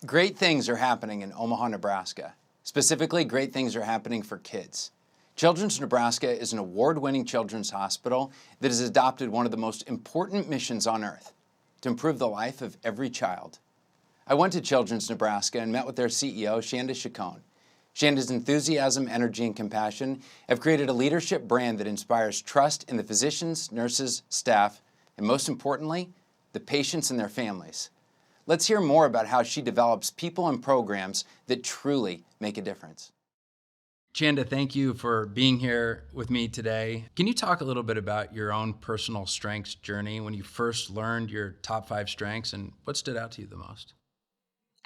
Great things are happening in Omaha, Nebraska. Specifically, great things are happening for kids. Children's Nebraska is an award-winning children's hospital that has adopted one of the most important missions on earth, to improve the life of every child. I went to Children's Nebraska and met with their CEO, Chanda Chacón. Chanda's enthusiasm, energy, and compassion have created a leadership brand that inspires trust in the physicians, nurses, staff, and most importantly, the patients and their families. Let's hear more about how she develops people and programs that truly make a difference. Chanda, thank you for being here with me today. Can you talk a little bit about your own personal strengths journey when you first learned your top 5 strengths and what stood out to you the most?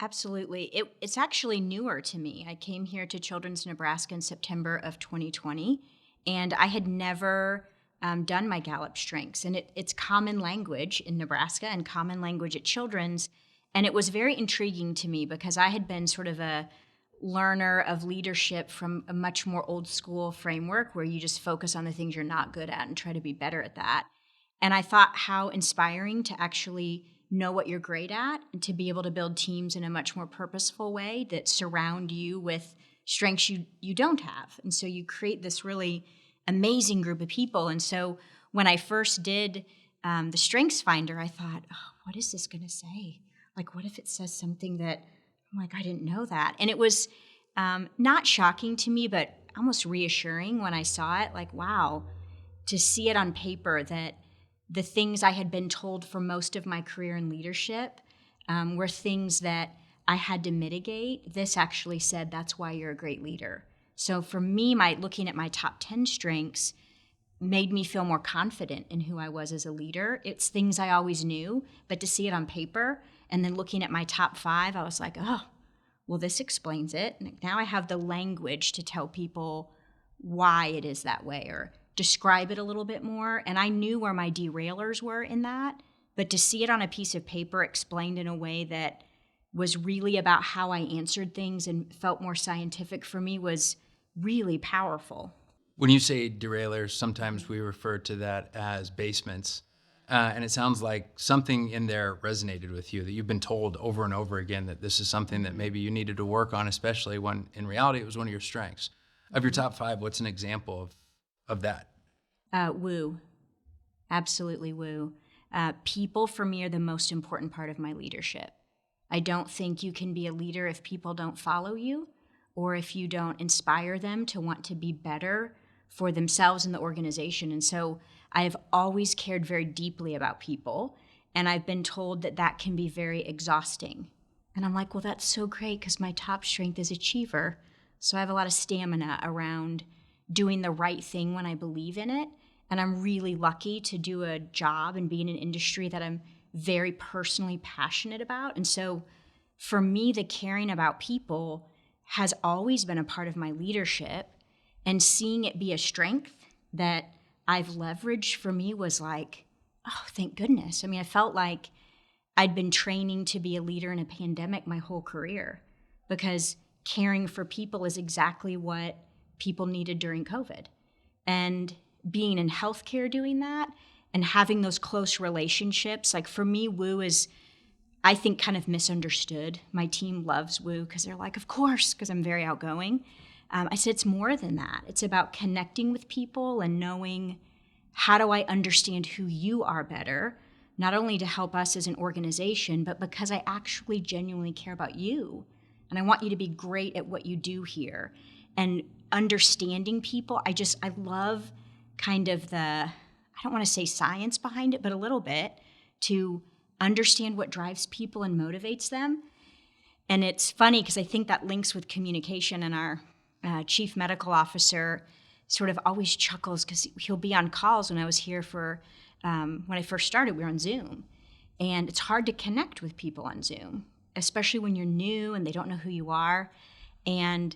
Absolutely. It's actually newer to me. I came here to Children's Nebraska in September of 2020, and I had never done my Gallup strengths. And it's common language in Nebraska and common language at Children's. And it was very intriguing to me because I had been sort of a learner of leadership from a much more old school framework where you just focus on the things you're not good at and try to be better at that. And I thought how inspiring to actually know what you're great at and to be able to build teams in a much more purposeful way that surround you with strengths you don't have. And so you create this really amazing group of people. And so when I first did the Strengths Finder, I thought, oh, what is this going to say? Like, what if it says something that, I'm like, I didn't know that. And it was not shocking to me, but almost reassuring when I saw it. Like, wow, to see it on paper that the things I had been told for most of my career in leadership were things that I had to mitigate. This actually said, that's why you're a great leader. So for me, looking at my top 10 strengths made me feel more confident in who I was as a leader. It's things I always knew, but to see it on paper and then looking at my top 5, I was like, oh, well, this explains it. Now I have the language to tell people why it is that way or describe it a little bit more. And I knew where my derailers were in that, but to see it on a piece of paper explained in a way that was really about how I answered things and felt more scientific for me was really powerful. When you say derailers, sometimes we refer to that as basements. And it sounds like something in there resonated with you, that you've been told over and over again that this is something that maybe you needed to work on, especially when in reality it was one of your strengths. Of your top 5, what's an example of that? Woo. Absolutely woo. People for me are the most important part of my leadership. I don't think you can be a leader if people don't follow you or if you don't inspire them to want to be better for themselves and the organization. And so I have always cared very deeply about people, and I've been told that that can be very exhausting. And I'm like, well, that's so great because my top strength is achiever. So I have a lot of stamina around doing the right thing when I believe in it. And I'm really lucky to do a job and be in an industry that I'm very personally passionate about. And so for me, the caring about people has always been a part of my leadership, and seeing it be a strength that I've leveraged for me was like, oh, thank goodness. I mean, I felt like I'd been training to be a leader in a pandemic my whole career because caring for people is exactly what people needed during COVID. And being in healthcare doing that and having those close relationships, like for me, woo is, I think, kind of misunderstood. My team loves woo because they're like, of course, because I'm very outgoing. I said, it's more than that. It's about connecting with people and knowing, how do I understand who you are better, not only to help us as an organization, but because I actually genuinely care about you. And I want you to be great at what you do here. And understanding people, I love kind of I don't want to say science behind it, but a little bit, to understand what drives people and motivates them. And it's funny because I think that links with communication, and our chief medical officer sort of always chuckles because he'll be on calls. When I was here when I first started, we were on Zoom. And it's hard to connect with people on Zoom, especially when you're new and they don't know who you are. And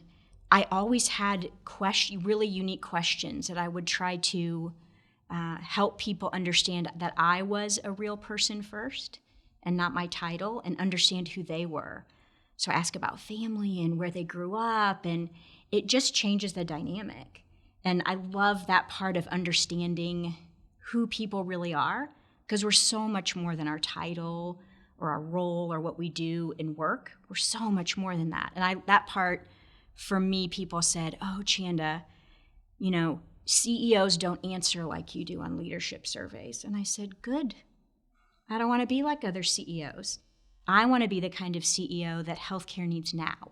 I always had really unique questions that I would try to help people understand that I was a real person first and not my title, and understand who they were. So I ask about family and where they grew up, and it just changes the dynamic. And I love that part of understanding who people really are, because we're so much more than our title or our role or what we do in work. We're so much more than that. And that part, for me, people said, oh, Chanda, CEOs don't answer like you do on leadership surveys. And I said, good. I don't want to be like other CEOs. I want to be the kind of CEO that healthcare needs now,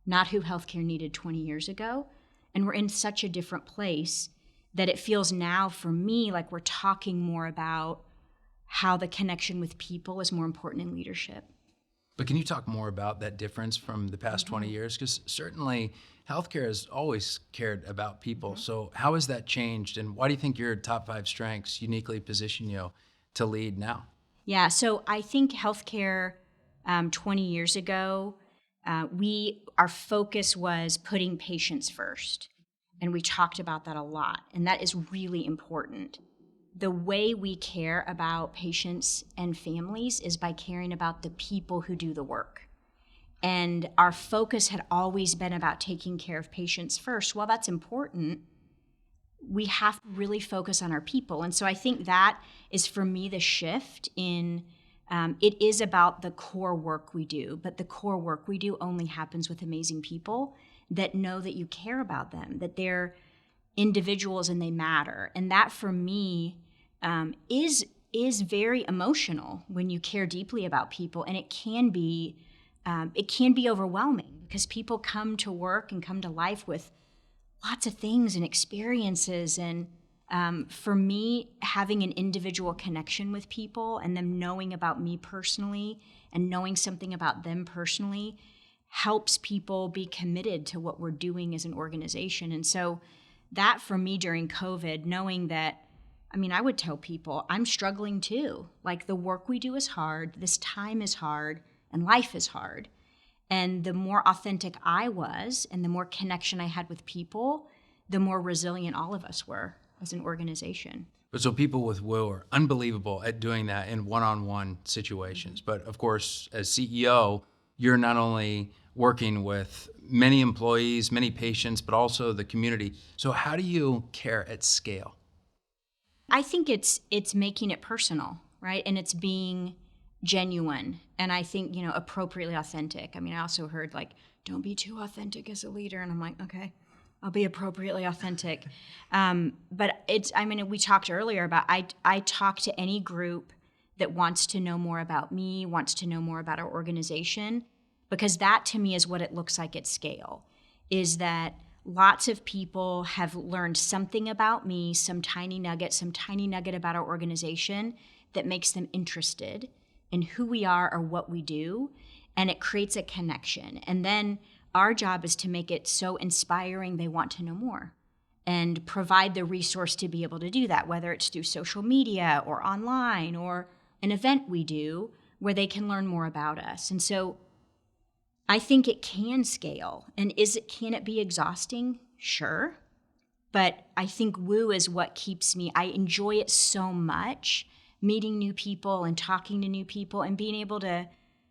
not who healthcare needed 20 years ago. And we're in such a different place that it feels now for me like we're talking more about how the connection with people is more important in leadership. But can you talk more about that difference from the past 20 years? Because certainly healthcare has always cared about people. So how has that changed? And why do you think your top 5 strengths uniquely position you to lead now? Yeah, so I think healthcare 20 years ago, our focus was putting patients first. And we talked about that a lot. And that is really important. The way we care about patients and families is by caring about the people who do the work. And our focus had always been about taking care of patients first. While that's important, we have to really focus on our people. And so I think that is, for me, the shift in it is about the core work we do, but the core work we do only happens with amazing people that know that you care about them, that they're individuals and they matter. And that, for me, is very emotional when you care deeply about people, and it can be overwhelming because people come to work and come to life with lots of things and experiences. And for me, having an individual connection with people and them knowing about me personally and knowing something about them personally helps people be committed to what we're doing as an organization. And so that, for me, during COVID, knowing that, I would tell people, I'm struggling too. Like, the work we do is hard, this time is hard, and life is hard. And the more authentic I was and the more connection I had with people, the more resilient all of us were as an organization. But so people with Woo are unbelievable at doing that in one-on-one situations. But of course, as CEO, you're not only working with many employees, many patients, but also the community. So how do you care at scale? I think it's making it personal, right? And it's being genuine. And I think, appropriately authentic. I also heard, don't be too authentic as a leader. And I'm like, okay, I'll be appropriately authentic. But we talked earlier about, I talk to any group that wants to know more about me, wants to know more about our organization, because that, to me, is what it looks like at scale, is that lots of people have learned something about me, some tiny nugget about our organization that makes them interested in who we are or what we do, and it creates a connection. And then our job is to make it so inspiring they want to know more and provide the resource to be able to do that, whether it's through social media or online or an event we do where they can learn more about us. And so I think it can scale. And can it be exhausting? Sure. But I think Woo is what keeps me. I enjoy it so much, meeting new people and talking to new people and being able to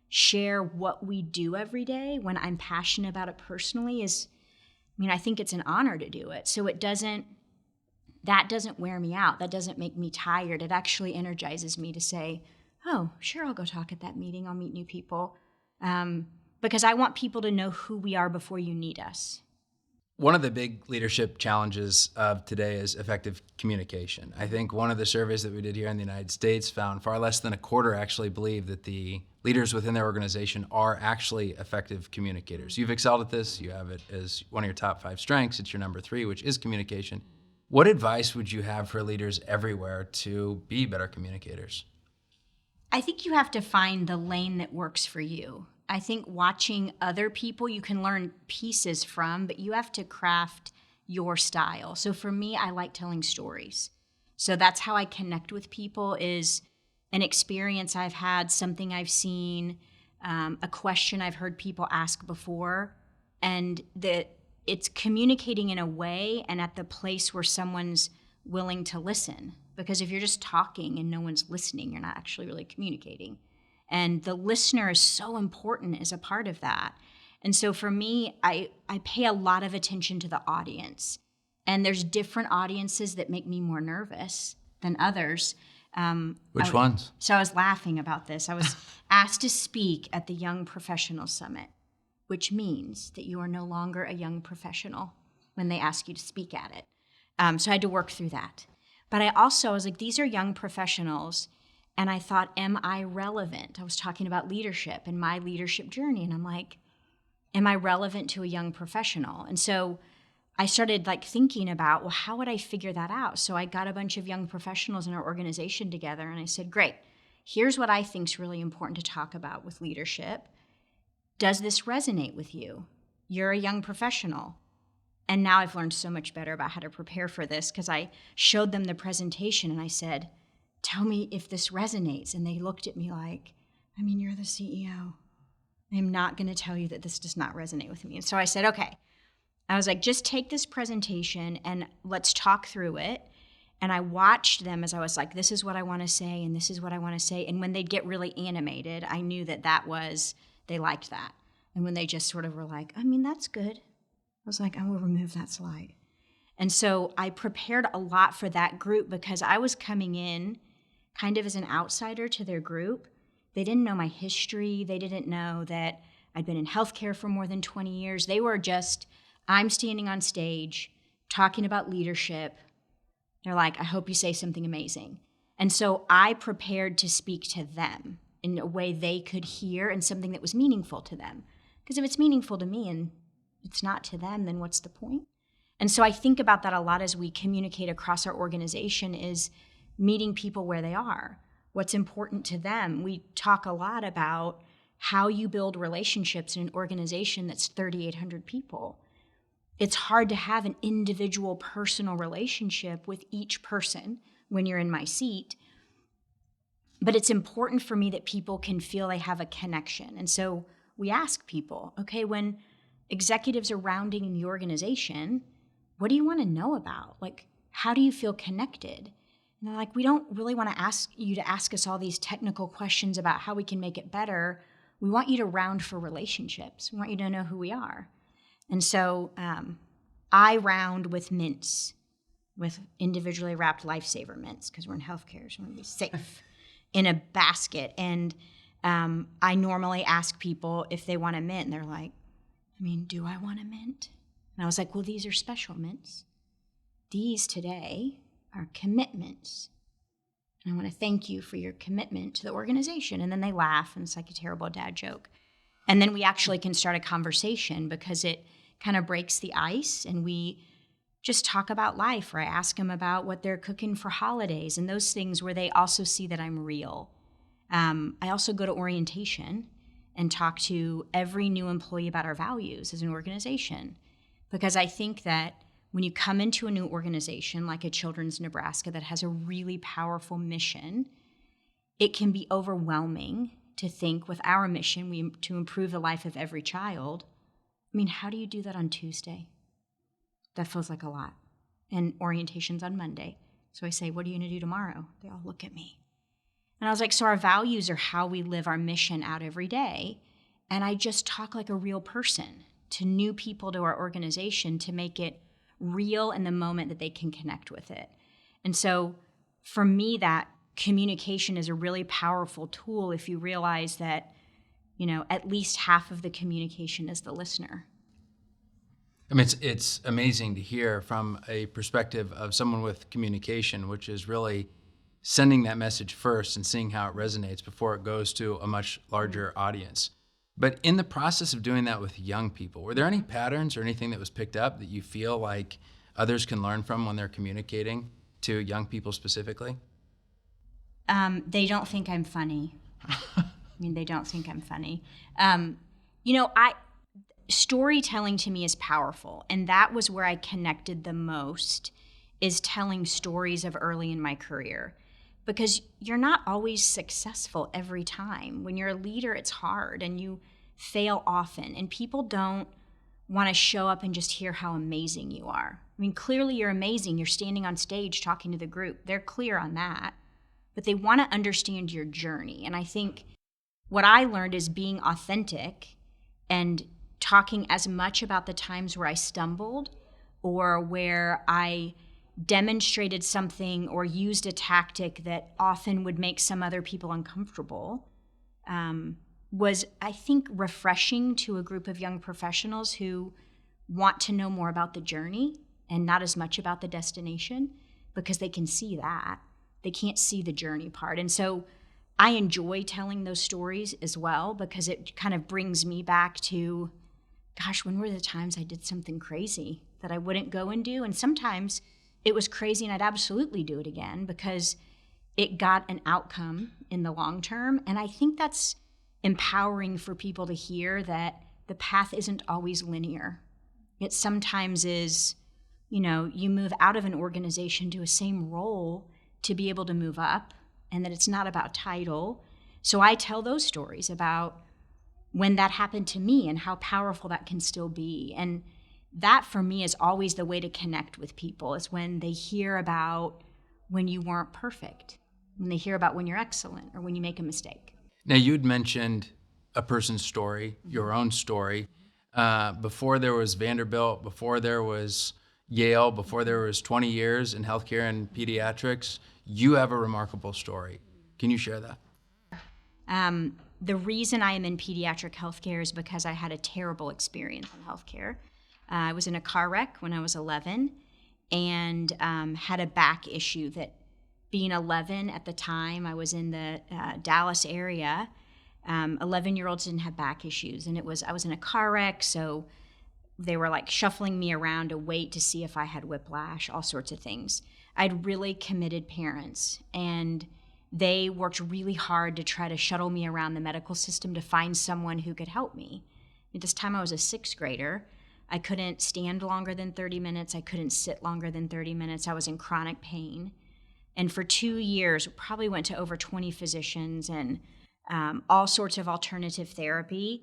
share what we do every day when I'm passionate about it personally I think it's an honor to do it. So that doesn't wear me out. That doesn't make me tired. It actually energizes me to say, oh, sure, I'll go talk at that meeting. I'll meet new people. Because I want people to know who we are before you need us. One of the big leadership challenges of today is effective communication. I think one of the surveys that we did here in the United States found far less than a quarter actually believe that the leaders within their organization are actually effective communicators. You've excelled at this. You have it as one of your top 5 strengths. It's your number 3, which is communication. What advice would you have for leaders everywhere to be better communicators? I think you have to find the lane that works for you. I think watching other people you can learn pieces from, but you have to craft your style. So for me, I like telling stories. So that's how I connect with people, is an experience I've had, something I've seen, a question I've heard people ask before, and that it's communicating in a way and at the place where someone's willing to listen. Because if you're just talking and no one's listening, you're not actually really communicating. And the listener is so important as a part of that. And so for me, I pay a lot of attention to the audience And there's different audiences that make me more nervous than others. Which ones? So I was laughing about this. I was asked to speak at the Young Professional Summit, which means that you are no longer a young professional when they ask you to speak at it. So I had to work through that. But I was like, these are young professionals. And I thought, am I relevant? I was talking about leadership and my leadership journey. And I'm like, am I relevant to a young professional? And so I started like thinking about, well, how would I figure that out? So I got a bunch of young professionals in our organization together and I said, great, here's what I think is really important to talk about with leadership. Does this resonate with you? You're a young professional. And now I've learned so much better about how to prepare for this because I showed them the presentation and I said, tell me if this resonates. And they looked at me like, I mean, you're the CEO. I'm not going to tell you that this does not resonate with me. And so I said, okay. I was like, just take this presentation and let's talk through it. And I watched them as I was like, this is what I want to say and this is what I want to say. And when they'd get really animated, I knew that they liked that. And when they just sort of were like, I mean, that's good. I was like, I will remove that slide. And so I prepared a lot for that group because I was coming in kind of as an outsider to their group. They didn't know my history. They didn't know that I'd been in healthcare for more than 20 years. They were just, I'm standing on stage talking about leadership. They're like, I hope you say something amazing. And so I prepared to speak to them in a way they could hear and something that was meaningful to them. Because if it's meaningful to me and it's not to them, then what's the point? And so I think about that a lot as we communicate across our organization is meeting people where they are. What's important to them. We talk a lot about how you build relationships in an organization that's 3,800 people. It's hard to have an individual personal relationship with each person when you're in my seat. But it's important for me that people can feel they have a connection. And so we ask people, okay, when executives are rounding in the organization, what do you want to know about? Like, how do you feel connected? And they're like, we don't really want to ask you to ask us all these technical questions about how we can make it better. We want you to round for relationships. We want you to know who we are. And so I round with mints, with individually wrapped lifesaver mints, because we're in healthcare, so we want to be safe, in a basket. And I normally ask people if they want a mint, and they're like, I mean, do I want a mint? And I was like, well, these are special mints. These today are commitments. And I want to thank you for your commitment to the organization. And then they laugh, and it's like a terrible dad joke. And then we actually can start a conversation because it kind of breaks the ice, and we just talk about life, or I ask them about what they're cooking for holidays and those things where they also see that I'm real. I also go to orientation and talk to every new employee about our values as an organization, because I think that when you come into a new organization like a Children's Nebraska that has a really powerful mission, it can be overwhelming to think with our mission to improve the life of every child. I mean, how do you do that on Tuesday? That feels like a lot. And orientation's on Monday. So I say, what are you going to do tomorrow? They all look at me. And I was like, so our values are how we live our mission out every day. And I just talk like a real person to new people to our organization to make it real in the moment that they can connect with it. And so for me, that communication is a really powerful tool if you realize that, you know, at least half of the communication is the listener. I mean, it's amazing to hear from a perspective of someone with communication, which is really sending that message first and seeing how it resonates before it goes to a much larger audience. But in the process of doing that with young people, were there any patterns or anything that was picked up that you feel like others can learn from when they're communicating to young people specifically? They don't think I'm funny. I mean, they don't think I'm funny. Storytelling to me is powerful, and that was where I connected the most, is telling stories of early in my career. Because you're not always successful every time. When you're a leader, it's hard, and you fail often, and people don't want to show up and just hear how amazing you are. I mean, clearly you're amazing. You're standing on stage talking to the group. They're clear on that, but they want to understand your journey. And I think what I learned is being authentic and talking as much about the times where I stumbled or where I demonstrated something or used a tactic that often would make some other people uncomfortable, was, I think, refreshing to a group of young professionals who want to know more about the journey and not as much about the destination, because they can see that. They can't see the journey part. And so I enjoy telling those stories as well, because it kind of brings me back to, gosh, when were the times I did something crazy that I wouldn't go and do? And sometimes it was crazy and I'd absolutely do it again because it got an outcome in the long term. And I think that's empowering for people to hear that the path isn't always linear. It sometimes is, you move out of an organization to a same role to be able to move up, and that it's not about title. So I tell those stories about when that happened to me and how powerful that can still be. And that for me is always the way to connect with people, is when they hear about when you weren't perfect, when they hear about when you're excellent or when you make a mistake. Now, you'd mentioned a person's story, your own story. Before there was Vanderbilt, before there was Yale, before there was 20 years in healthcare and pediatrics, you have a remarkable story. Can you share that? The reason I am in pediatric healthcare is because I had a terrible experience in healthcare. I was in a car wreck when I was 11 and had a back issue that, being 11 at the time, I was in the Dallas area. 11-year-olds didn't have back issues, and I was in a car wreck, so they were like shuffling me around to wait to see if I had whiplash, all sorts of things. I had really committed parents, and they worked really hard to try to shuttle me around the medical system to find someone who could help me. At this time, I was a 6th grader. I couldn't stand longer than 30 minutes. I couldn't sit longer than 30 minutes. I was in chronic pain. And for 2 years, probably went to over 20 physicians and all sorts of alternative therapy.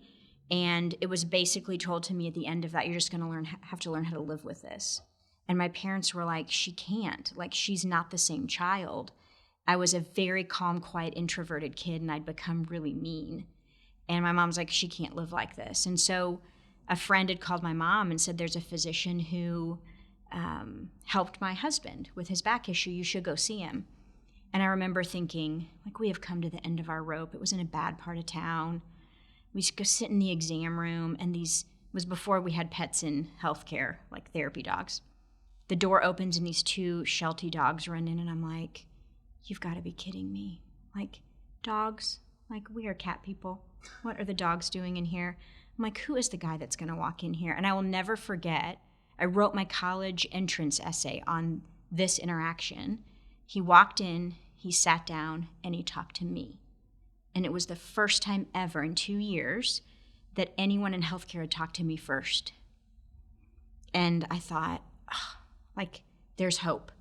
And it was basically told to me at the end of that, you're just going to have to learn how to live with this. And my parents were like, she can't. Like, she's not the same child. I was a very calm, quiet, introverted kid, and I'd become really mean. And my mom's like, she can't live like this. And so a friend had called my mom and said, there's a physician who helped my husband with his back issue. You should go see him. And I remember thinking, like, we have come to the end of our rope. It was in a bad part of town. We used to go sit in the exam room, and it was before we had pets in healthcare, like therapy dogs. The door opens and these 2 Sheltie dogs run in, and I'm like, you've got to be kidding me. Like, dogs? Like, we are cat people. What are the dogs doing in here? I'm like, who is the guy that's going to walk in here? And I will never forget, I wrote my college entrance essay on this interaction. He walked in, he sat down, and he talked to me. And it was the first time ever in 2 years that anyone in healthcare had talked to me first. And I thought, oh, like, there's hope.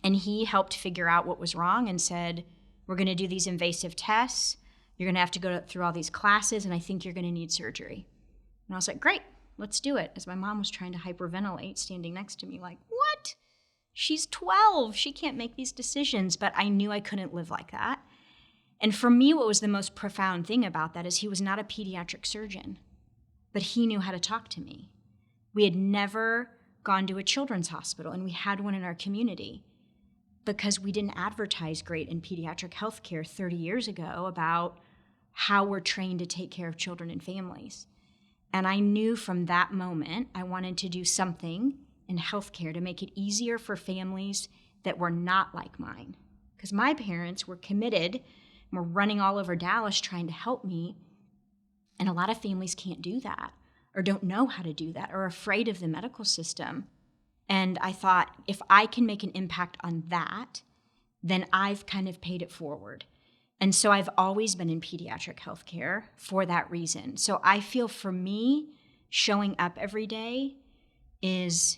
And he helped figure out what was wrong and said, we're going to do these invasive tests. You're going to have to go through all these classes, and I think you're going to need surgery. And I was like, great, let's do it. As my mom was trying to hyperventilate, standing next to me like, what? She's 12. She can't make these decisions. But I knew I couldn't live like that. And for me, what was the most profound thing about that is he was not a pediatric surgeon, but he knew how to talk to me. We had never gone to a children's hospital, and we had one in our community because we didn't advertise great in pediatric healthcare 30 years ago about how we're trained to take care of children and families. And I knew from that moment I wanted to do something in healthcare to make it easier for families that were not like mine. Because my parents were committed and were running all over Dallas trying to help me. And a lot of families can't do that, or don't know how to do that, or are afraid of the medical system. And I thought, if I can make an impact on that, then I've kind of paid it forward. And so I've always been in pediatric healthcare for that reason. So I feel for me, showing up every day is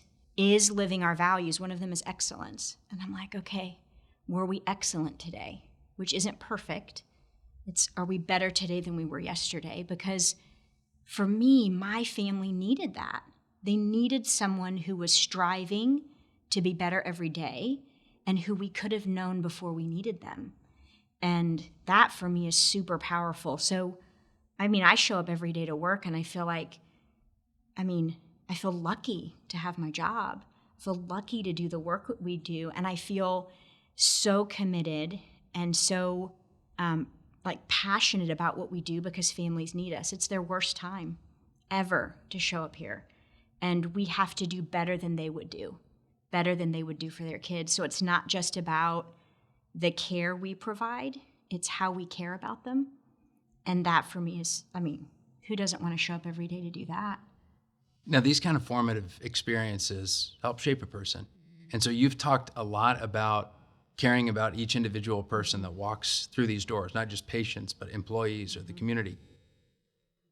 living our values. One of them is excellence. And I'm like, okay, were we excellent today? Which isn't perfect. Are we better today than we were yesterday? Because for me, my family needed that. They needed someone who was striving to be better every day and who we could have known before we needed them. And that for me is super powerful. So, I show up every day to work and I feel like, I feel lucky to have my job. I feel lucky to do the work that we do. And I feel so committed and so passionate about what we do because families need us. It's their worst time ever to show up here. And we have to do better than they would do for their kids. So it's not just about the care we provide, it's how we care about them. And that for me is, who doesn't want to show up every day to do that? Now, these kind of formative experiences help shape a person. And so you've talked a lot about caring about each individual person that walks through these doors, not just patients, but employees or the community.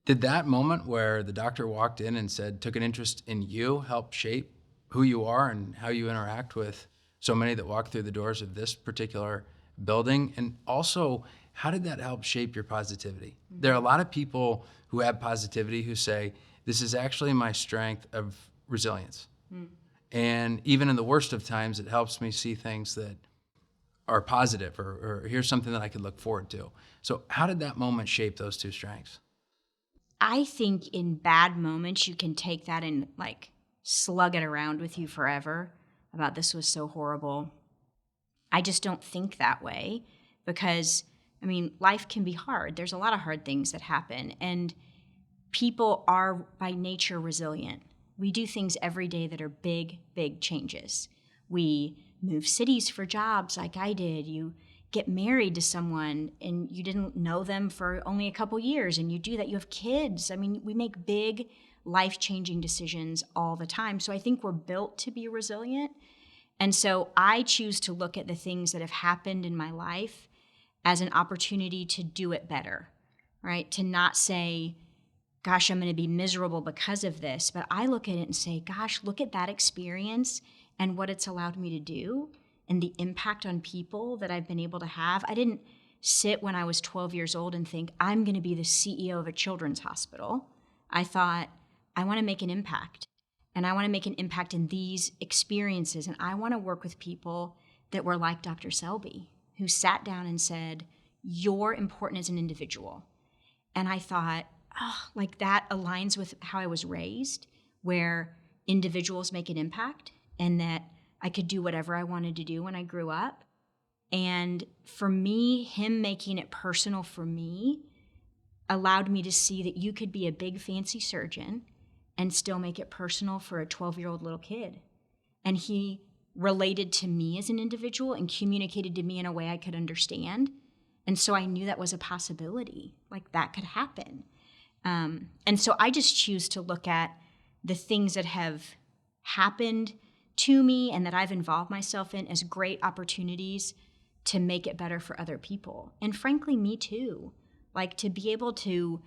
Did that moment where the doctor walked in and took an interest in you help shape who you are and how you interact with so many that walk through the doors of this particular building? And also, how did that help shape your positivity? There are a lot of people who have positivity who say, this is actually my strength of resilience. And even in the worst of times, it helps me see things that are positive or here's something that I could look forward to. So how did that moment shape those two strengths? I think in bad moments, you can take that and slug it around with you forever about this was so horrible. I just don't think that way because, life can be hard. There's a lot of hard things that happen, and people are by nature resilient. We do things every day that are big, big changes. We move cities for jobs like I did. You get married to someone and you didn't know them for only a couple years, and you do that. You have kids. We make big, life-changing decisions all the time. So I think we're built to be resilient. And so I choose to look at the things that have happened in my life as an opportunity to do it better, right? To not say, gosh, I'm going to be miserable because of this, but I look at it and say, gosh, look at that experience and what it's allowed me to do and the impact on people that I've been able to have. I didn't sit when I was 12 years old and think, I'm going to be the CEO of a children's hospital. I thought, I want to make an impact. And I want to make an impact in these experiences. And I want to work with people that were like Dr. Selby, who sat down and said, you're important as an individual. And I thought, that aligns with how I was raised, where individuals make an impact and that I could do whatever I wanted to do when I grew up. And for me, him making it personal for me allowed me to see that you could be a big fancy surgeon and still make it personal for a 12-year-old little kid. And he related to me as an individual and communicated to me in a way I could understand. And so I knew that was a possibility, that could happen. And so I just choose to look at the things that have happened to me and that I've involved myself in as great opportunities to make it better for other people. And frankly, me too. To be able to,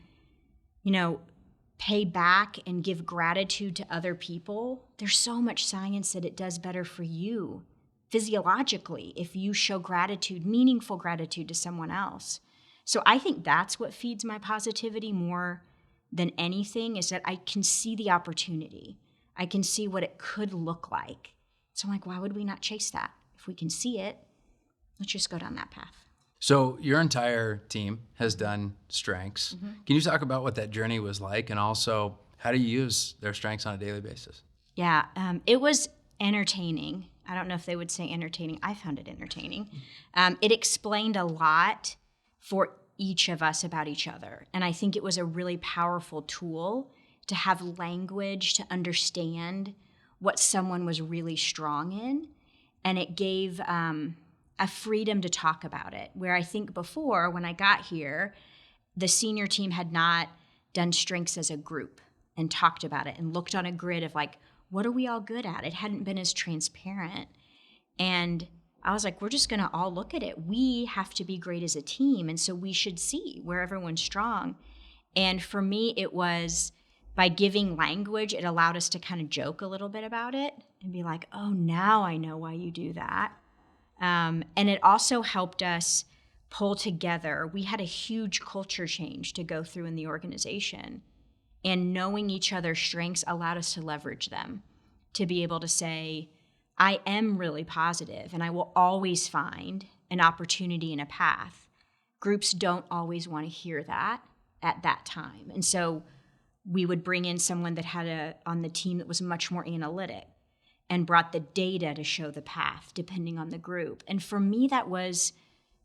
pay back and give gratitude to other people. There's so much science that it does better for you physiologically if you show gratitude, meaningful gratitude to someone else. So I think that's what feeds my positivity more than anything, is that I can see the opportunity. I can see what it could look like. So I'm why would we not chase that? If we can see it, let's just go down that path. So your entire team has done strengths. Mm-hmm. Can you talk about what that journey was like, and also how do you use their strengths on a daily basis? Yeah, it was entertaining. I don't know if they would say entertaining. I found it entertaining. It explained a lot for each of us about each other. And I think it was a really powerful tool to have language to understand what someone was really strong in. And it gave a freedom to talk about it, where I think before, when I got here, the senior team had not done strengths as a group and talked about it and looked on a grid of what are we all good at? It hadn't been as transparent. And I was we're just going to all look at it. We have to be great as a team. And so we should see where everyone's strong. And for me, it was by giving language, it allowed us to kind of joke a little bit about it and be oh, now I know why you do that. And it also helped us pull together. We had a huge culture change to go through in the organization. And knowing each other's strengths allowed us to leverage them, to be able to say, I am really positive and I will always find an opportunity and a path. Groups don't always want to hear that at that time. And so we would bring in someone that had on the team that was much more analytic and brought the data to show the path depending on the group. And for me, that was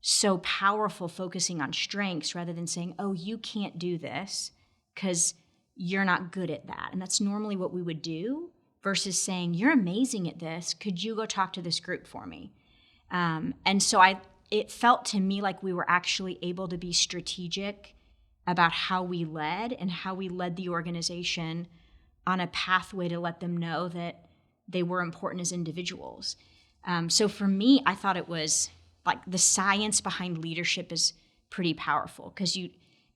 so powerful, focusing on strengths rather than saying, oh, you can't do this because you're not good at that. And that's normally what we would do versus saying, you're amazing at this. Could you go talk to this group for me? And so it felt to me like we were actually able to be strategic about how we led and how we led the organization on a pathway to let them know that they were important as individuals. So for me, I thought it was like the science behind leadership is pretty powerful because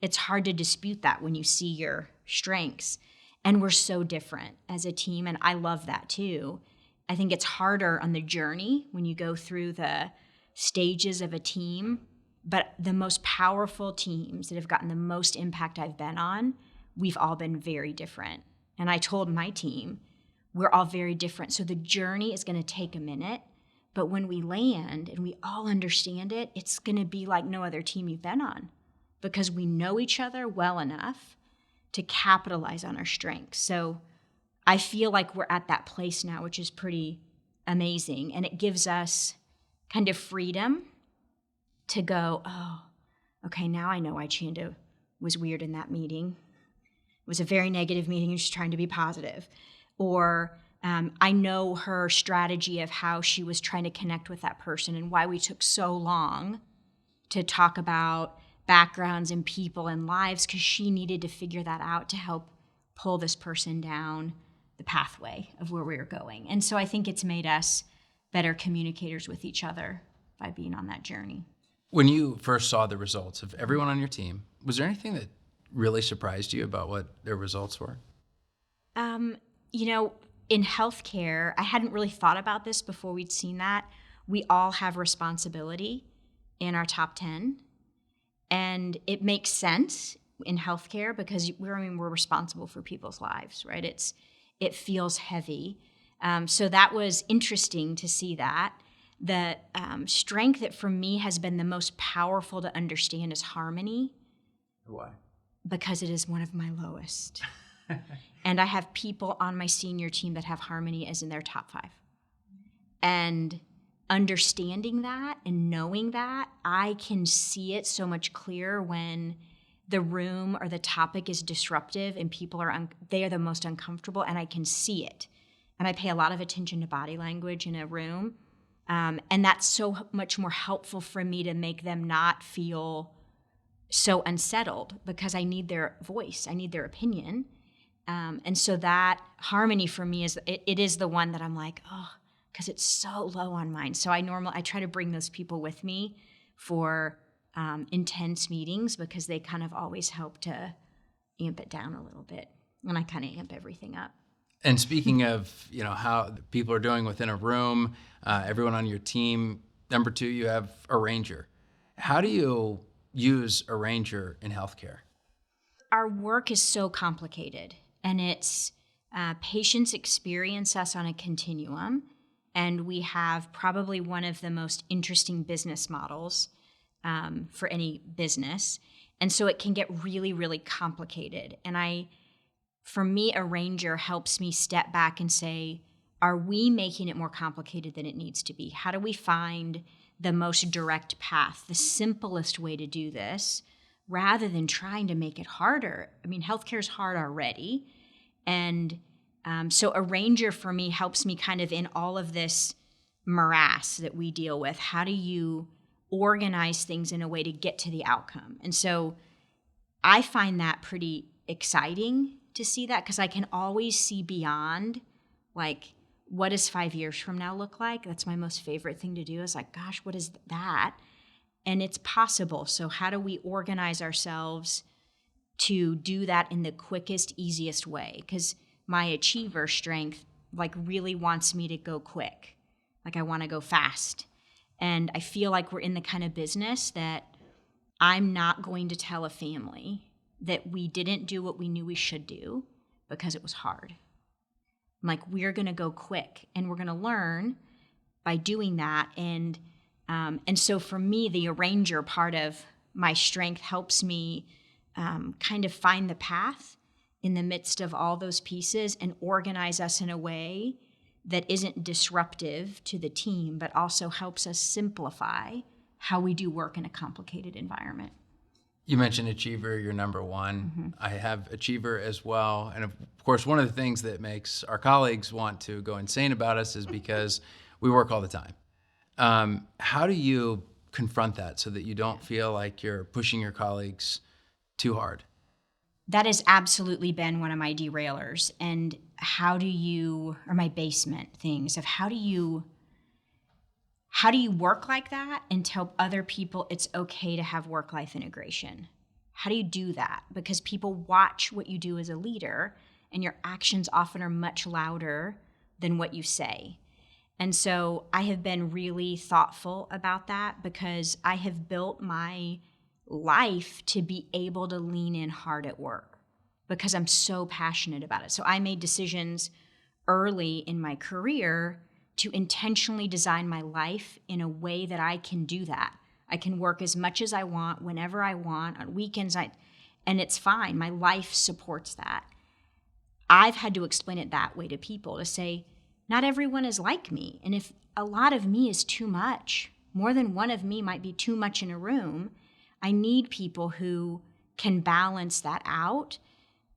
it's hard to dispute that when you see your strengths. And we're so different as a team, and I love that too. I think it's harder on the journey when you go through the stages of a team, but the most powerful teams that have gotten the most impact I've been on, we've all been very different. And I told my team, we're all very different. So the journey is going to take a minute, but when we land and we all understand it, it's going to be like no other team you've been on because we know each other well enough to capitalize on our strengths. So I feel like we're at that place now, which is pretty amazing. And it gives us kind of freedom to go, oh, okay, now I know why Chanda was weird in that meeting. It was a very negative meeting and she's trying to be positive. Or I know her strategy of how she was trying to connect with that person and why we took so long to talk about backgrounds and people and lives because she needed to figure that out to help pull this person down the pathway of where we were going. And so I think it's made us better communicators with each other by being on that journey. When you first saw the results of everyone on your team, was there anything that really surprised you about what their results were? In healthcare, I hadn't really thought about this before we'd seen that. We all have responsibility in our top 10. And it makes sense in healthcare because we're responsible for people's lives, right? It feels heavy. So that was interesting to see that. The strength that for me has been the most powerful to understand is harmony. Why? Because it is one of my lowest. And I have people on my senior team that have harmony as in their top 5. And understanding that and knowing that, I can see it so much clearer when the room or the topic is disruptive and people they are the most uncomfortable, and I can see it. And I pay a lot of attention to body language in a room. And that's so much more helpful for me to make them not feel so unsettled because I need their voice, I need their opinion. And so that harmony for me it is the one that I'm like, oh, because it's so low on mine. So I try to bring those people with me for intense meetings because they kind of always help to amp it down a little bit. And I kind of amp everything up. And speaking of, how people are doing within a room, everyone on your team, number 2, you have a ranger. How do you use a ranger in healthcare? Our work is so complicated, and it's patients experience us on a continuum, and we have probably one of the most interesting business models for any business. And so it can get really, really complicated. And for me, a ranger helps me step back and say, are we making it more complicated than it needs to be? How do we find the most direct path, the simplest way to do this, rather than trying to make it harder? I mean, healthcare is hard already. And so a ranger for me helps me kind of in all of this morass that we deal with. How do you organize things in a way to get to the outcome? And so I find that pretty exciting to see that because I can always see beyond, like, what does 5 years from now look like? That's my most favorite thing to do is like, gosh, what is that? And it's possible. So how do we organize ourselves to do that in the quickest, easiest way? Because my achiever strength really wants me to go quick. I want to go fast. And I feel like we're in the kind of business that I'm not going to tell a family that we didn't do what we knew we should do because it was hard. We're going to go quick and we're going to learn by doing that. And so for me, the arranger part of my strength helps me kind of find the path in the midst of all those pieces and organize us in a way that isn't disruptive to the team, but also helps us simplify how we do work in a complicated environment. You mentioned achiever, you're number one. Mm-hmm. I have achiever as well. And of course, one of the things that makes our colleagues want to go insane about us is because we work all the time. How do you confront that so that you don't feel like you're pushing your colleagues too hard? That has absolutely been one of my derailers. And or my basement things of how do you work like that and tell other people it's okay to have work-life integration? How do you do that? Because people watch what you do as a leader, and your actions often are much louder than what you say. And so I have been really thoughtful about that because I have built my life to be able to lean in hard at work because I'm so passionate about it. So I made decisions early in my career to intentionally design my life in a way that I can do that. I can work as much as I want, whenever I want, on weekends, and it's fine. My life supports that. I've had to explain it that way to people, to say, not everyone is like me. And if a lot of me is too much, more than one of me might be too much in a room, I need people who can balance that out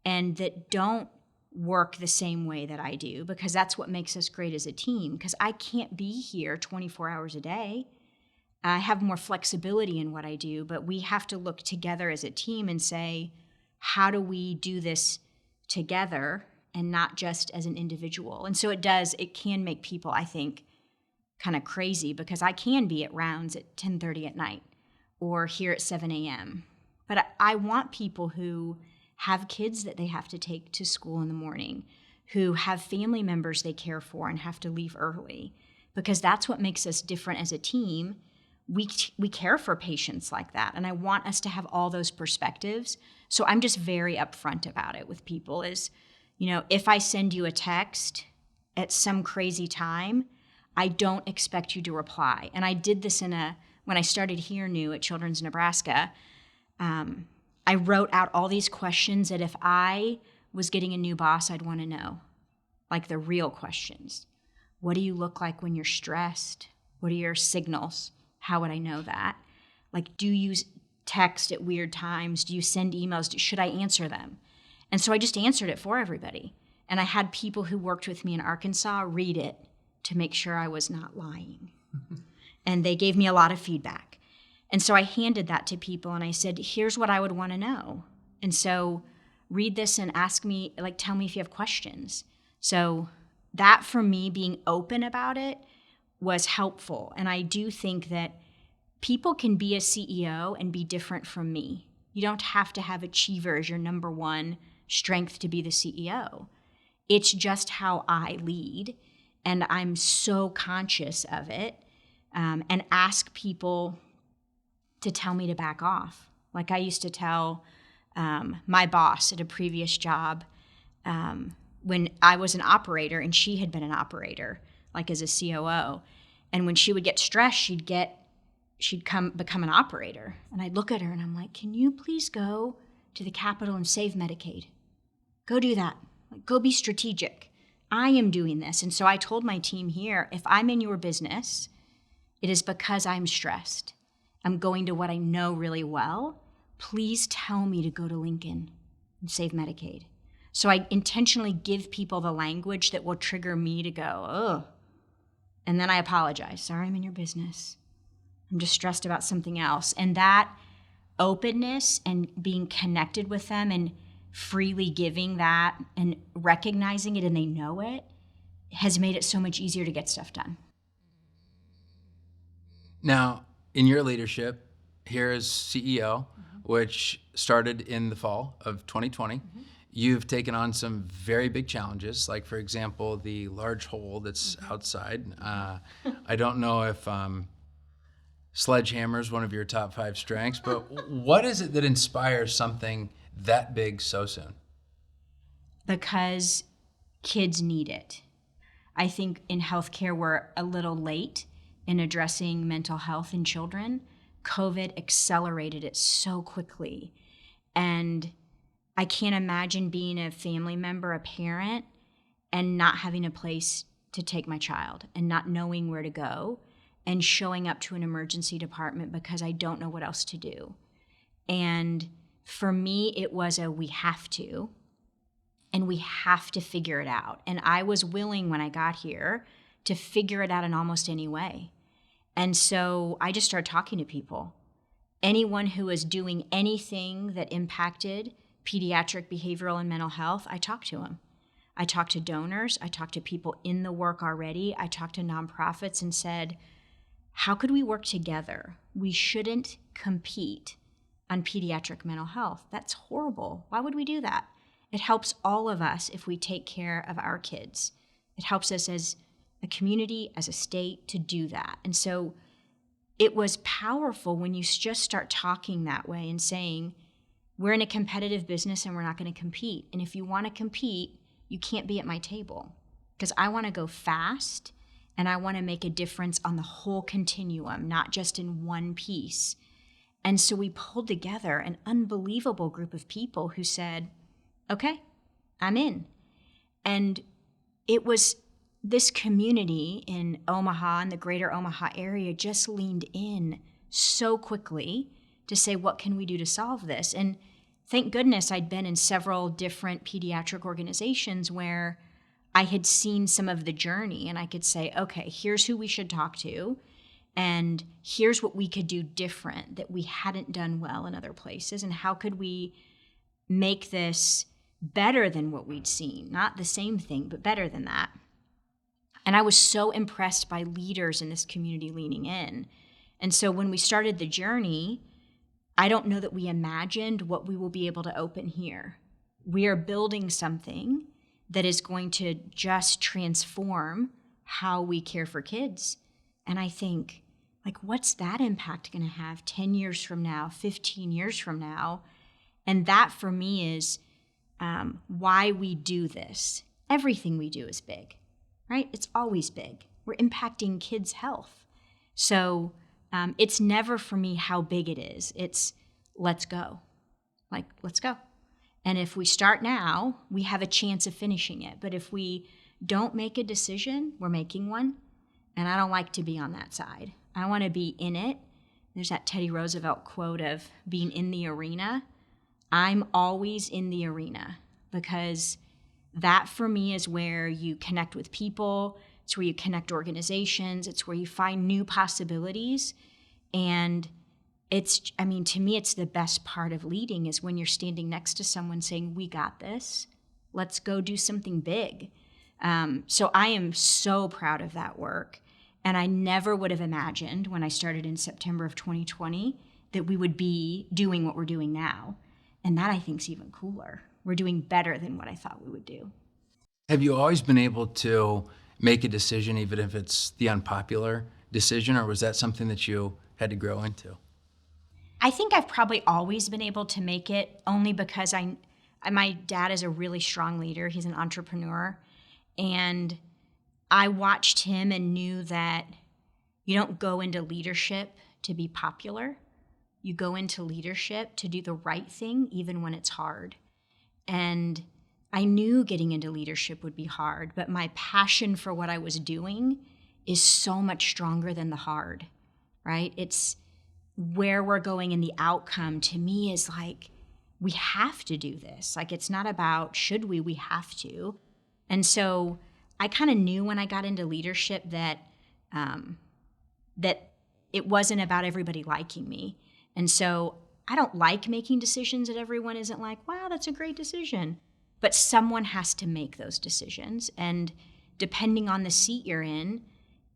and that don't work the same way that I do, because that's what makes us great as a team, because I can't be here 24 hours a day. I have more flexibility in what I do, but we have to look together as a team and say, how do we do this together and not just as an individual? And so it can make people, I think, kind of crazy, because I can be at rounds at 10:30 at night or here at 7 a.m. But I want people who have kids that they have to take to school in the morning, who have family members they care for and have to leave early, because that's what makes us different as a team. We care for patients like that, and I want us to have all those perspectives. So I'm just very upfront about it with people is, if I send you a text at some crazy time, I don't expect you to reply. And I did this when I started here new at Children's Nebraska, I wrote out all these questions that if I was getting a new boss, I'd want to know, like the real questions. What do you look like when you're stressed? What are your signals? How would I know that? Like, do you text at weird times? Do you send emails? Should I answer them? And so I just answered it for everybody. And I had people who worked with me in Arkansas read it to make sure I was not lying. And they gave me a lot of feedback. And so I handed that to people and I said, here's what I would want to know. And so read this and ask me, tell me if you have questions. So that, for me, being open about it was helpful. And I do think that people can be a CEO and be different from me. You don't have to have achiever as your number one strength to be the CEO. It's just how I lead. And I'm so conscious of it, and ask people to tell me to back off. Like I used to tell my boss at a previous job when I was an operator and she had been an operator, like as a COO. And when she would get stressed, she'd become an operator. And I'd look at her and I'm like, can you please go to the Capitol and save Medicaid? Go do that. Go be strategic. I am doing this. And so I told my team here, if I'm in your business, it is because I'm stressed. I'm going to what I know really well. Please tell me to go to Lincoln and save Medicaid. So I intentionally give people the language that will trigger me to go, oh. And then I apologize. Sorry, I'm in your business. I'm just stressed about something else. And that openness and being connected with them and freely giving that and recognizing it and they know it has made it so much easier to get stuff done. Now, in your leadership here as CEO, which started in the fall of 2020, you've taken on some very big challenges, like, for example, the large hole that's outside. I don't know if sledgehammer is one of your top 5 strengths, but what is it that inspires something that big so soon? Because kids need it. I think in healthcare we're a little late in addressing mental health in children. COVID accelerated it so quickly. And I can't imagine being a family member, a parent, and not having a place to take my child and not knowing where to go and showing up to an emergency department because I don't know what else to do. And for me, it was we have to, and we have to figure it out. And I was willing when I got here to figure it out in almost any way. And so I just started talking to people. Anyone who was doing anything that impacted pediatric behavioral and mental health, I talked to them. I talked to donors. I talked to people in the work already. I talked to nonprofits and said, how could we work together? We shouldn't compete on pediatric mental health. That's horrible. Why would we do that? It helps all of us if we take care of our kids. It helps us as a community, as a state, to do that. And so it was powerful when you just start talking that way and saying, we're in a competitive business and we're not going to compete. And if you want to compete, you can't be at my table because I want to go fast and I want to make a difference on the whole continuum, not just in one piece. And so we pulled together an unbelievable group of people who said, okay, I'm in. And it was this community in Omaha and the greater Omaha area just leaned in so quickly to say, what can we do to solve this? And thank goodness I'd been in several different pediatric organizations where I had seen some of the journey and I could say, okay, here's who we should talk to. And here's what we could do different that we hadn't done well in other places. And how could we make this better than what we'd seen? Not the same thing, but better than that. And I was so impressed by leaders in this community leaning in. And so when we started the journey, I don't know that we imagined what we will be able to open here. We are building something that is going to just transform how we care for kids. And I think, what's that impact going to have 10 years from now, 15 years from now? And that for me is why we do this. Everything we do is big, right? It's always big. We're impacting kids' health. So it's never for me how big it is. It's let's go. Let's go. And if we start now, we have a chance of finishing it. But if we don't make a decision, we're making one. And I don't like to be on that side. I want to be in it. There's that Teddy Roosevelt quote of being in the arena. I'm always in the arena because that for me is where you connect with people. It's where you connect organizations. It's where you find new possibilities. And to me, it's the best part of leading is when you're standing next to someone saying, we got this. Let's go do something big. So I am so proud of that work. And I never would have imagined when I started in September of 2020 that we would be doing what we're doing now. And that I think is even cooler. We're doing better than what I thought we would do. Have you always been able to make a decision, even if it's the unpopular decision, or was that something that you had to grow into? I think I've probably always been able to make it only because my dad is a really strong leader. He's an entrepreneur. And I watched him and knew that you don't go into leadership to be popular. You go into leadership to do the right thing, even when it's hard. And I knew getting into leadership would be hard, but my passion for what I was doing is so much stronger than the hard, right? It's where we're going and the outcome to me is we have to do this. It's not about should we have to. And so I kind of knew when I got into leadership that that it wasn't about everybody liking me. And so I don't like making decisions that everyone isn't like, wow, that's a great decision. But someone has to make those decisions. And depending on the seat you're in,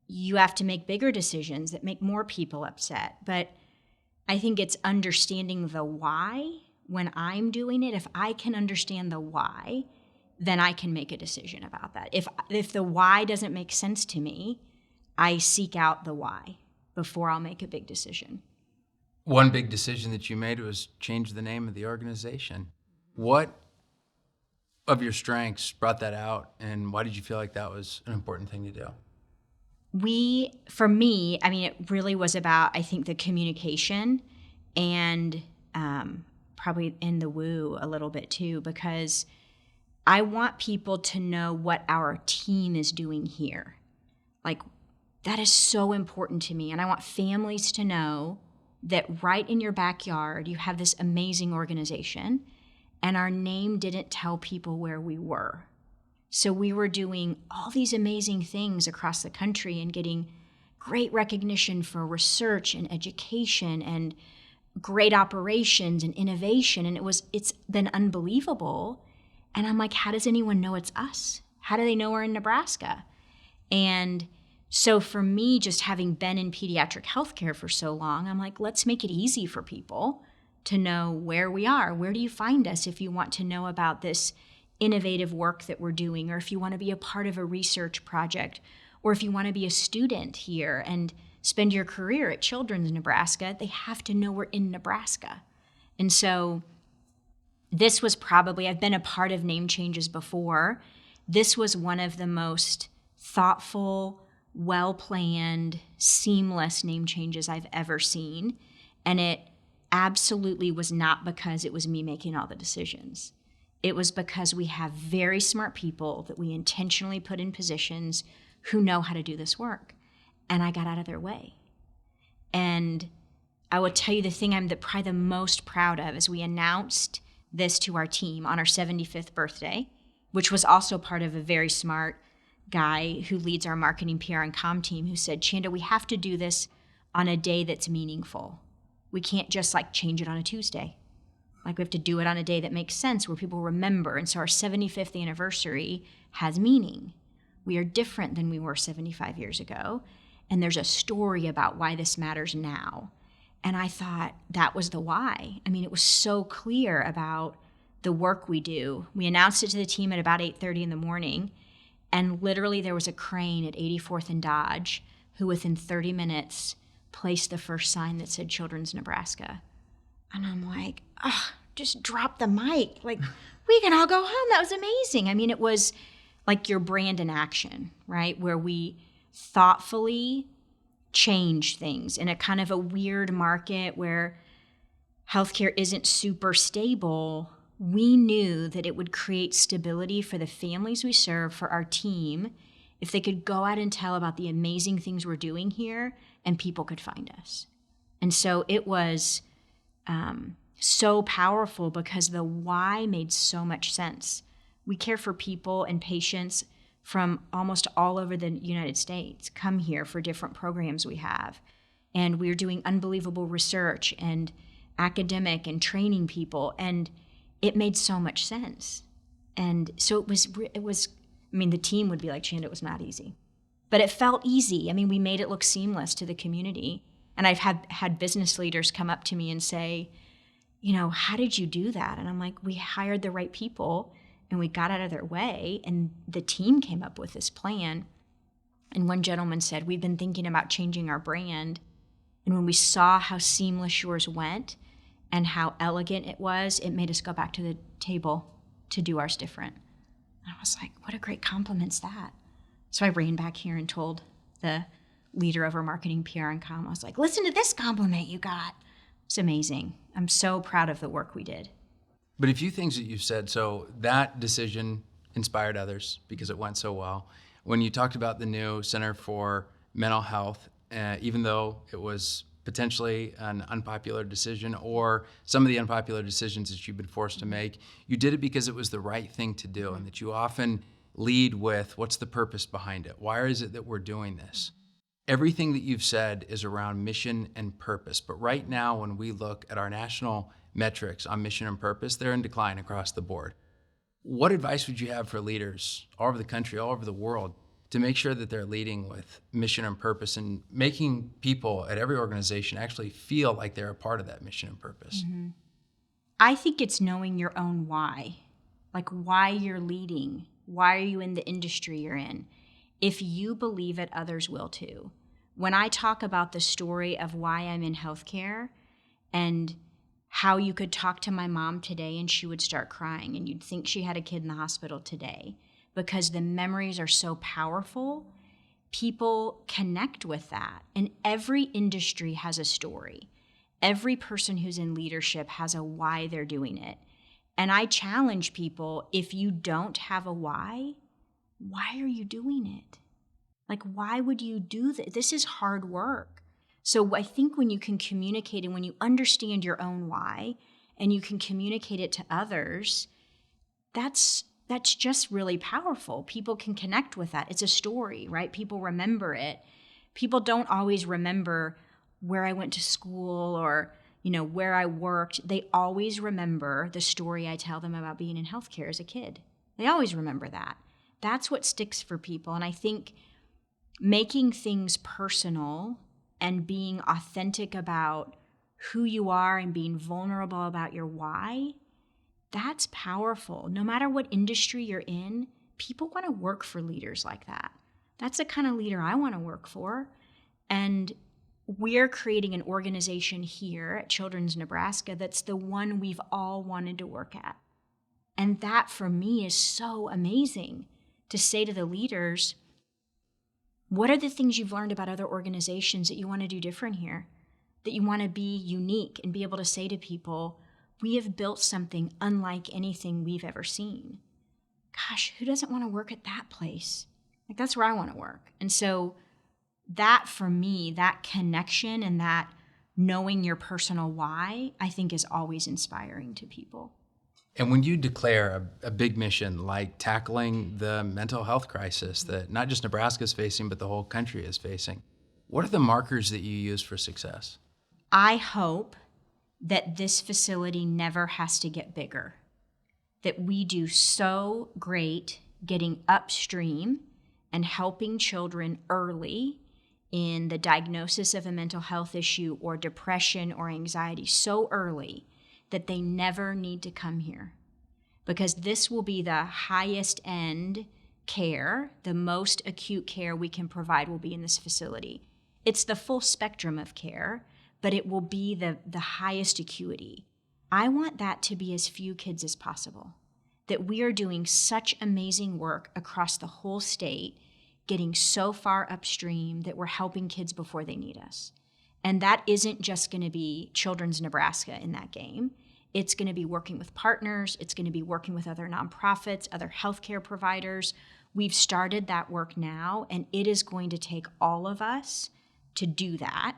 you have to make bigger decisions that make more people upset. But I think it's understanding the why when I'm doing it. If I can understand the why, then I can make a decision about that. If the why doesn't make sense to me, I seek out the why before I'll make a big decision. One big decision that you made was change the name of the organization. What of your strengths brought that out, and why did you feel like that was an important thing to do? For me, it really was about, I think, the communication and probably in the woo a little bit too, because I want people to know what our team is doing here. Like, that is so important to me. And I want families to know that right in your backyard, you have this amazing organization, and our name didn't tell people where we were. So we were doing all these amazing things across the country and getting great recognition for research and education and great operations and innovation. And it's been unbelievable. And I'm like, how does anyone know it's us? How do they know we're in Nebraska? And so for me, just having been in pediatric healthcare for so long, I'm like, let's make it easy for people to know where we are. Where do you find us if you want to know about this innovative work that we're doing, or if you want to be a part of a research project, or if you want to be a student here and spend your career at Children's Nebraska, they have to know we're in Nebraska. And so this was probably, I've been a part of name changes before. This was one of the most thoughtful, well-planned, seamless name changes I've ever seen. And it absolutely was not because it was me making all the decisions. It was because we have very smart people that we intentionally put in positions who know how to do this work. And I got out of their way. And I will tell you the thing I'm probably the most proud of is we announced this to our team on our 75th birthday, which was also part of a very smart guy who leads our marketing, PR, and comm team, who said, Chanda, we have to do this on a day that's meaningful. We can't just change it on a Tuesday. We have to do it on a day that makes sense, where people remember. And so our 75th anniversary has meaning. We are different than we were 75 years ago. And there's a story about why this matters now. And I thought that was the why. I mean, it was so clear about the work we do. We announced it to the team at about 8:30 in the morning. And literally there was a crane at 84th and Dodge who within 30 minutes placed the first sign that said Children's Nebraska. And I'm like, just drop the mic. We can all go home. That was amazing. I mean, it was like your brand in action, right? Where we thoughtfully change things in a kind of a weird market where healthcare isn't super stable. We knew that it would create stability for the families we serve, for our team, if they could go out and tell about the amazing things we're doing here and people could find us. And so it was so powerful because the why made so much sense. We care for people and patients from almost all over the United States, come here for different programs we have. And we're doing unbelievable research and academic and training people. And it made so much sense. And so it was, I mean, the team would be like, Chanda, it was not easy. But it felt easy. I mean, we made it look seamless to the community. And I've had business leaders come up to me and say, how did you do that? And I'm like, we hired the right people and we got out of their way, and the team came up with this plan. And one gentleman said, we've been thinking about changing our brand. And when we saw how seamless yours went and how elegant it was, it made us go back to the table to do ours different. And I was like, what a great compliment's that. So I ran back here and told the leader of our marketing, PR, and comm, I was like, listen to this compliment you got. It's amazing. I'm so proud of the work we did. But a few things that you said, so that decision inspired others because it went so well. When you talked about the new Center for Mental Health, even though it was potentially an unpopular decision or some of the unpopular decisions that you've been forced to make, you did it because it was the right thing to do, and that you often lead with, what's the purpose behind it? Why is it that we're doing this? Everything that you've said is around mission and purpose. But right now, when we look at our national metrics on mission and purpose, they're in decline across the board. What advice would you have for leaders all over the country, all over the world, to make sure that they're leading with mission and purpose and making people at every organization actually feel like they're a part of that mission and purpose? Mm-hmm. I think it's knowing your own why, why you're leading. Why are you in the industry you're in? If you believe it, others will too. When I talk about the story of why I'm in healthcare and how you could talk to my mom today and she would start crying and you'd think she had a kid in the hospital today, because the memories are so powerful, people connect with that. And every industry has a story. every person who's in leadership has a why they're doing it. And I challenge people, if you don't have a why are you doing it? Like, why would you do this? This is hard work. So I think when you can communicate and when you understand your own why and you can communicate it to others, that's just really powerful. People can connect with that. It's a story, right? People remember it. People don't always remember where I went to school or, where I worked. They always remember the story I tell them about being in healthcare as a kid. They always remember that. That's what sticks for people. And I think making things personal and being authentic about who you are and being vulnerable about your why, that's powerful. No matter what industry you're in, people want to work for leaders like that. That's the kind of leader I want to work for. And we're creating an organization here at Children's Nebraska that's the one we've all wanted to work at. And that for me is so amazing to say to the leaders, what are the things you've learned about other organizations that you want to do different here? That you want to be unique and be able to say to people, we have built something unlike anything we've ever seen. Gosh, who doesn't want to work at that place? Like, that's where I want to work. And so that for me, that connection and that knowing your personal why, I think is always inspiring to people. And when you declare a big mission like tackling the mental health crisis that not just Nebraska is facing, but the whole country is facing, what are the markers that you use for success? I hope that this facility never has to get bigger, that we do so great getting upstream and helping children early in the diagnosis of a mental health issue or depression or anxiety so early that they never need to come here, because this will be the highest end care, the most acute care we can provide will be in this facility. It's the full spectrum of care, but it will be the highest acuity. I want that to be as few kids as possible, that we are doing such amazing work across the whole state, getting so far upstream that we're helping kids before they need us. And that isn't just going to be Children's Nebraska in that game. It's going to be working with partners. It's going to be working with other nonprofits, other healthcare providers. We've started that work now, and it is going to take all of us to do that.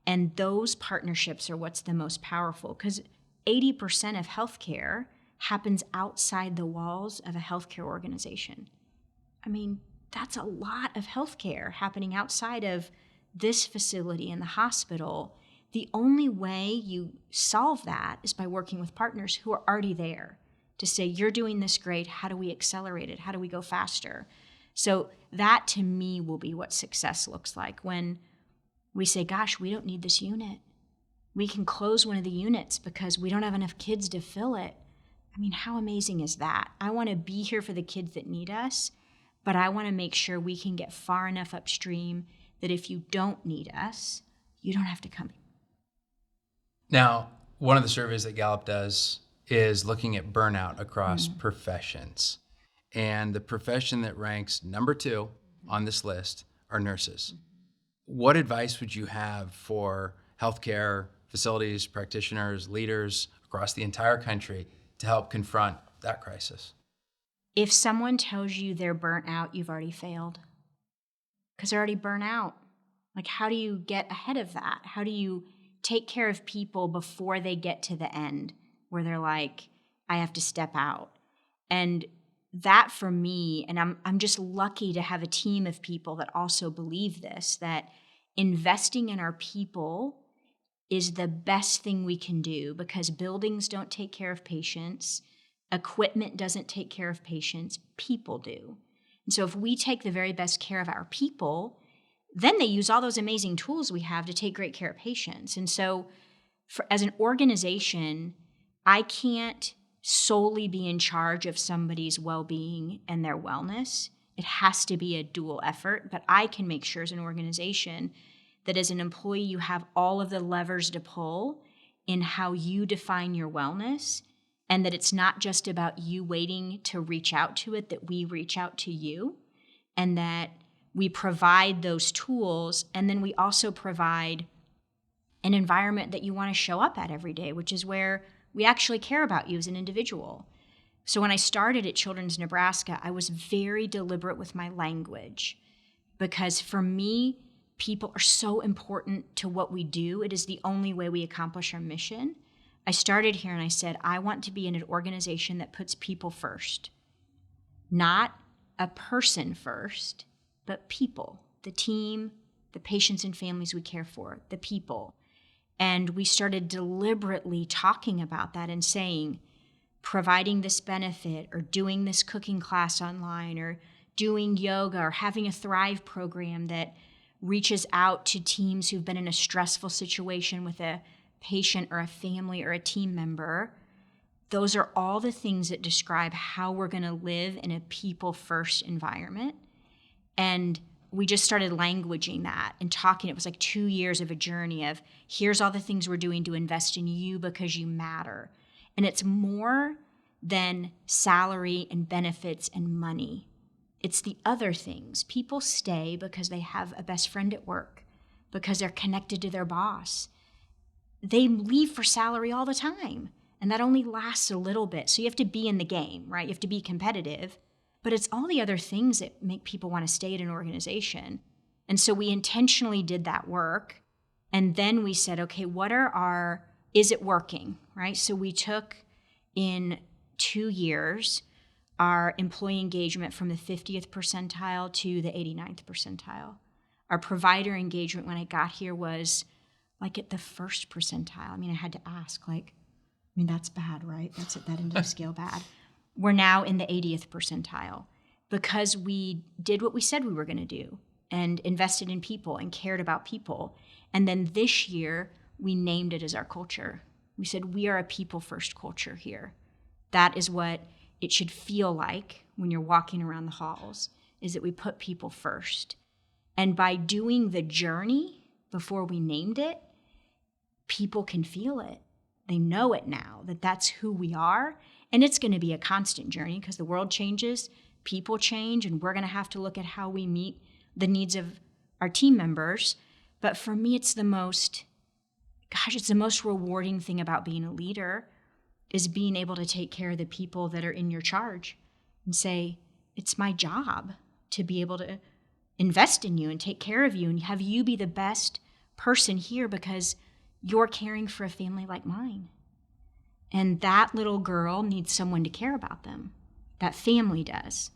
And those partnerships are what's the most powerful, because 80% of healthcare happens outside the walls of a healthcare organization. I mean, that's a lot of healthcare happening outside of this facility in the hospital. The only way you solve that is by working with partners who are already there to say, you're doing this great. How do we accelerate it? How do we go faster? So that to me will be what success looks like when we say, gosh, we don't need this unit. We can close one of the units because we don't have enough kids to fill it. I mean, how amazing is that? I want to be here for the kids that need us, but I want to make sure we can get far enough upstream that if you don't need us, you don't have to come. Now, one of the surveys that Gallup does is looking at burnout across professions. And the profession that ranks number 2 on this list are nurses. What advice would you have for healthcare facilities, practitioners, leaders across the entire country to help confront that crisis? If someone tells you they're burnt out, you've already failed, because they're already burnt out. Like, how do you get ahead of that? How do you take care of people before they get to the end where they're like, I have to step out? And that for me, and I'm just lucky to have a team of people that also believe this, that investing in our people is the best thing we can do, because buildings don't take care of patients. Equipment doesn't take care of patients. People do. And so if we take the very best care of our people, then they use all those amazing tools we have to take great care of patients. And so as an organization, I can't solely be in charge of somebody's well-being and their wellness. It has to be a dual effort, but I can make sure as an organization that as an employee, you have all of the levers to pull in how you define your wellness, and that it's not just about you waiting to reach out to it, that we reach out to you, and that we provide those tools. And then we also provide an environment that you want to show up at every day, which is where we actually care about you as an individual. So when I started at Children's Nebraska, I was very deliberate with my language because for me, people are so important to what we do. It is the only way we accomplish our mission. I started here and I said, I want to be in an organization that puts people first, not a person first, but people, the team, the patients and families we care for, the people. And we started deliberately talking about that and saying, providing this benefit or doing this cooking class online or doing yoga or having a Thrive program that reaches out to teams who've been in a stressful situation with a patient or a family or a team member. Those are all the things that describe how we're going to live in a people-first environment. And we just started languaging that and talking. It was like 2 years of a journey of here's all the things we're doing to invest in you because you matter. And it's more than salary and benefits and money. It's the other things. People stay because they have a best friend at work, because they're connected to their boss. They leave for salary all the time, and that only lasts a little bit. So you have to be in the game, right? You have to be competitive. But it's all the other things that make people want to stay at an organization. And so we intentionally did that work. And then we said, okay, is it working, right? So we took in 2 years our employee engagement from the 50th percentile to the 89th percentile. Our provider engagement when I got here was like at the first percentile. I mean, I had to ask, that's bad, right? That end of scale bad. We're now in the 80th percentile because we did what we said we were going to do and invested in people and cared about people. And then this year, we named it as our culture. We said, we are a people-first culture here. That is what it should feel like when you're walking around the halls, is that we put people first. And by doing the journey before we named it, people can feel it. They know it now, that that's who we are. And it's going to be a constant journey because the world changes, people change, and we're going to have to look at how we meet the needs of our team members. But for me, it's the most rewarding thing about being a leader is being able to take care of the people that are in your charge and say, it's my job to be able to invest in you and take care of you and have you be the best person here because you're caring for a family like mine. And that little girl needs someone to care about them. That family does.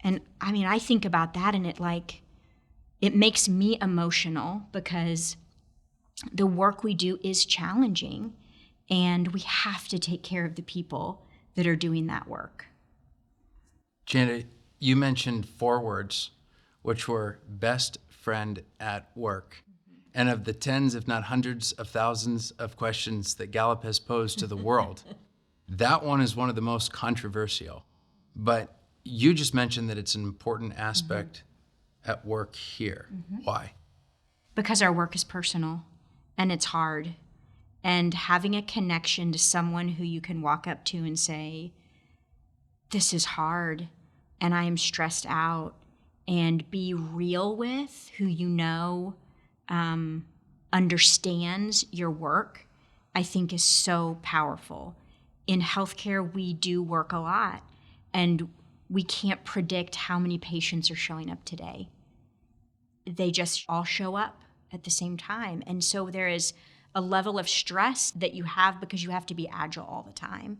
And I think about that and it makes me emotional because the work we do is challenging and we have to take care of the people that are doing that work. Chanda, you mentioned 4 words, which were best friend at work. And of the tens, if not hundreds of thousands of questions that Gallup has posed to the world, that one is one of the most controversial. But you just mentioned that it's an important aspect at work here. Why? Because our work is personal and it's hard. And having a connection to someone who you can walk up to and say, this is hard and I am stressed out, and be real with who you know understands your work, I think is so powerful. In healthcare, we do work a lot, and we can't predict how many patients are showing up today. They just all show up at the same time. And so there is a level of stress that you have because you have to be agile all the time.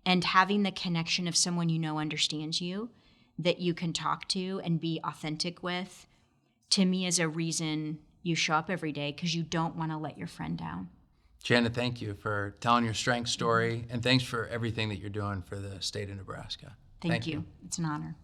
And having the connection of someone you know understands you, that you can talk to and be authentic with, to me is a reason you show up every day because you don't want to let your friend down. Chanda, thank you for telling your strength story, and thanks for everything that you're doing for the state of Nebraska. Thank you. It's an honor.